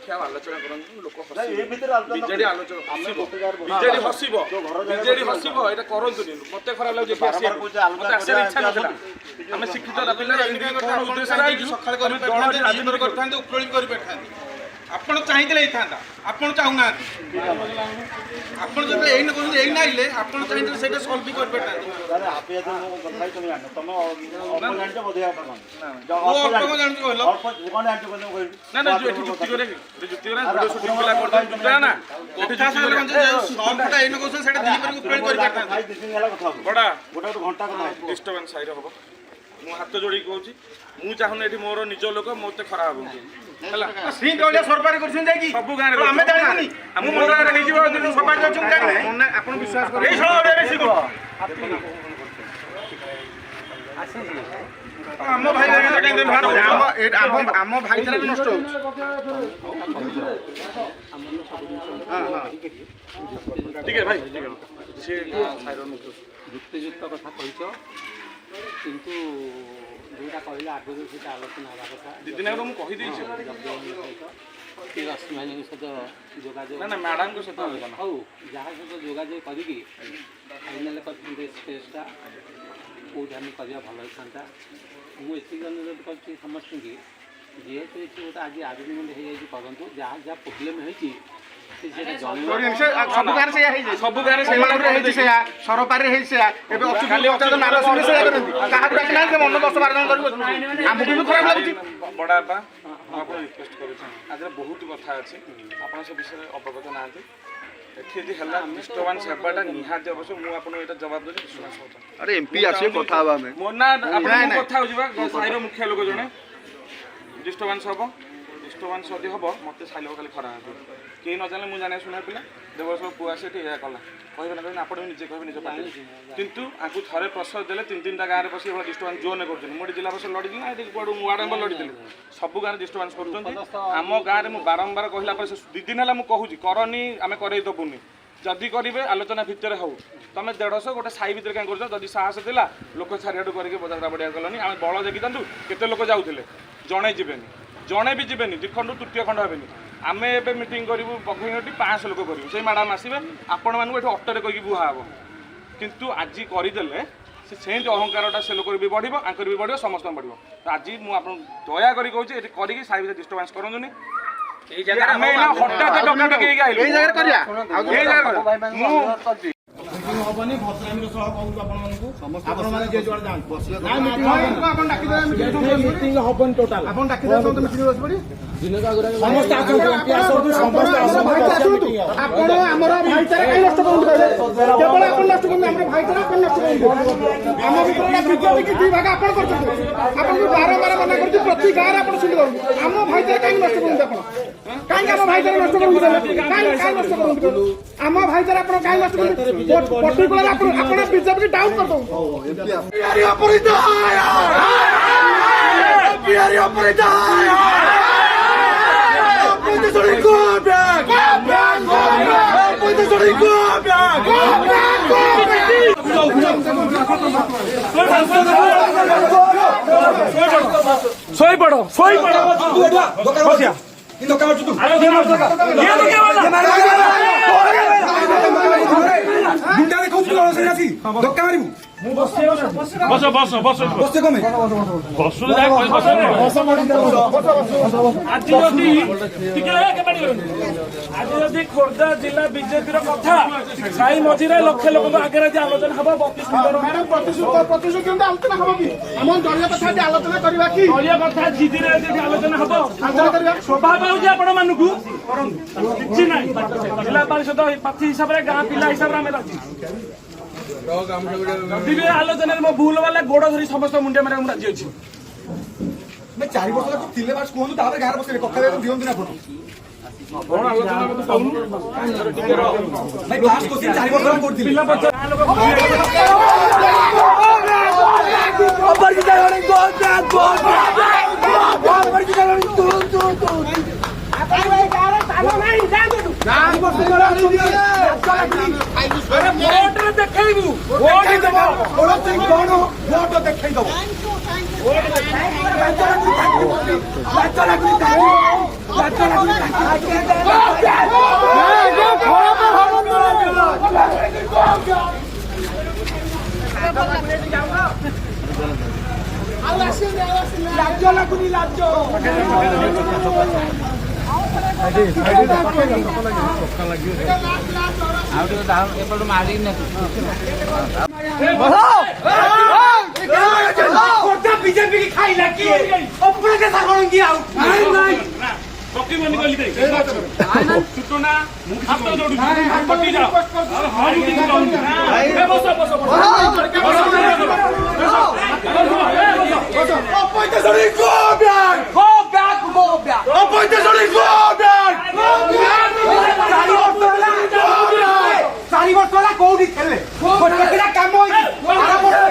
पक्षे आलोचना करନ୍ତୁ लोक बीजेडी आलोचना बीजेडी हसिबो बीजेडी हसिबो एटा करंतुनी मते खराब लागै जे मते आसे इच्छा नथिला हम शिक्षित पिला कोन उद्देश्य आइ सकाळ कर राजनीति करथांते उपरोळी करि बैठांते आपण चाहिए ये था आपण चाहूना आपण जब एइन को एइन आइले आपण चाहिए सेटा सॉल्व भी कर बैठा अरे आप ये तो बताई तुम जानो तुम ऑपोनेंट बोधे आपण जो ऑपोनेंट जान कहलो कोन एंटी बने कोइ ना ना जो एठी जुक्ति करे वीडियो शूटिंग केला कर जुटा ना एठी जुक्ति करे सॉल्व फटा एइन को सेटा दी पर उपरोळी कर बैठा भाई 2 दिन होला कथा बडा गोटा घंटा कथा डिस्टर्बेंस साइड हो मु हाथ जोड़ी कहूची मु चाहून एठी मोर निज लोक मोते खराब हो हला सिंह गलिया सरकारी करछन जाई की सब गां रे हमें जानि हम मोर गां रे हे जीव दिन सभा जाउछन जानि मने आपण विश्वास करे ए सळ रे बेसी को आसी जी हम भाई रे काई दिन भार हम भाई चला नष्ट हो हां ठीक है भाई ठीक है से साइरो मुख युक्तियुक्त कथा कहिছো किंतु जोटा कहला आगे से आलोचना हवा कथा दीदी ने कहि देछि कि रश्मि सहित जोगाजोग ना ना मैडम को सहित आलोचना हौ जहाँ सहित जोगाजोग करिकी फाइनाल करते स्पेसटा कोड हम करिया भल होता मु एति अनुरोध करछि समस्त की जेहेतु ये गोटे आज आर्ग्युमेंट हो जाए करूँ जहाँ जहाँ प्रोब्लेम होती सब गाँव सरपारे खराब लगुच बड़ा रिक्वेस्ट कर बहुत कथा अच्छे आप विषय अवगत ना डिस्टर्बांस हेबाटा निहाती अवश्य मुझे जवाब देवी विश्वास होता अरे एमपी आसे कथा हबा में मो ना कथा हो साइर मुखिया लोक जने डिस्टर्बांस हम डिस्टर्बांस जदि हम मत साइल खाली खराब कहीं न जाने मुझे जाने शुणा पिला देवर्ष पुआ से या कला कहबे ना आप निजे कहे निज पार्टी किंतु आपको थे प्रश्न देले 3-3टा गाँव में बस डिस्टर्बांस जोन कर मोटे जिला बस लड़ी ना वार्ड मेंबर लड़ी सब गाँव डिस्टर्बांस करम गाँव में बारंबार कहला 2 दिन है मुझे करनी आम करईदबुनि जदि करेंगे आलोचना भितर हो तुम 150 गोटे साई भितर क्या कर साहस देला लोक चारिआडू करके बजार बढ़िया कलनी आम बल देखी था केते लोक जाऊे जड़े जीवेनि जड़े भी जीवेनि द्विखंड तृतीय खंड हेनी आम ए मीटिंग करूँ बघेटी 500 लोक करूँ से मैडम आसवे आपण मानू ये अटोरे कहीं बुहा हे किंतु आज करदे से अहंकारटा से लोक भी बढ़ आंकर भी बढ़ समस्त बढ़ तो आज मुझे दया करी साई डिस्टर्बांस करूँ हबनी भद्रामी मीटिंग हबन टोटाल आपन डाकी दे मीटिंग बस पड़ी दिन का समस्त एमपी आसो समस्त आपन हमर भाईचारा कई नष्ट करन केवल आपन नष्ट करन हमर भाईचारा आपन नष्ट करन हम भितर बीजेपी की दी भाग आपन करछन आपन को बारंबार मना करछि प्रति गार आपन सुनि हम भाईचारा कई नष्ट करन आपन काई हम भाईचारा नष्ट करन काई नष्ट करन हम भाईचारा आपन काई नष्ट करन पर्टिकुलर आपन बीजेपी डाउन कर दो बिहारी अपराध बिहारी अपराध पुलिस छोड़ी गो बैक पुलिस छोड़ी गो बैक सोई पड़ो बसिया इन लोग का तू ये तो क्या वाला गुंडा देखो चलो से जासी धक्का मारिबू बस बस बस बस कमे बस जाय बस आज जदी टिके के बाडी आज जदी खोर्धा जिला बीजेपी रो कथा साई मझिरे लक्ष लोक आगे जे आलोचना हबो 32 नंबर मैडम प्रतिशत केंद्र आलोचना हबो कि हम दलिया कथा जे आलोचना करबा कि दलिया कथा जिदी रे जे आलोचना हबो आलोचना करबा शोभा पाउजे आपण मानकू करंतु किछि नै जिला परिषद पार्टी हिसाब रे गां पिला हिसाब रे हम राजी आलोचना मो भूल वाला गोड़ धरी समस्त मुंडिया मारे राजी अच्छी मैं 4 वर्ष तक थिले बास कोहनु तारे गार बसले कथा दे दियंती ना फोटो कोन आलोचना मत कहू टिके रो भाई क्लास को 4 वर्ष हम करथिले पिला बच्चा लोग अबर की जाने गो अबर की जाने तू अपन भाई गारे तालो नहीं जा दो गान बस अरे वोट रे देखैबू वोट देबो वोट कोन वोट देखै दबो वोट देखै बीजेपी की खाई लगी अपने के साथ करूंगी आउट नहीं पक्की बंदी कर ली छुट्टो ना हाथ तो जोड़ पट्टी जाओ हां बसो बसो Appointe Sonic go back! Go back! Appointe Sonic go back! Sari Bortola कोडी खेले कोटकेला काम होई आरा बोर्ड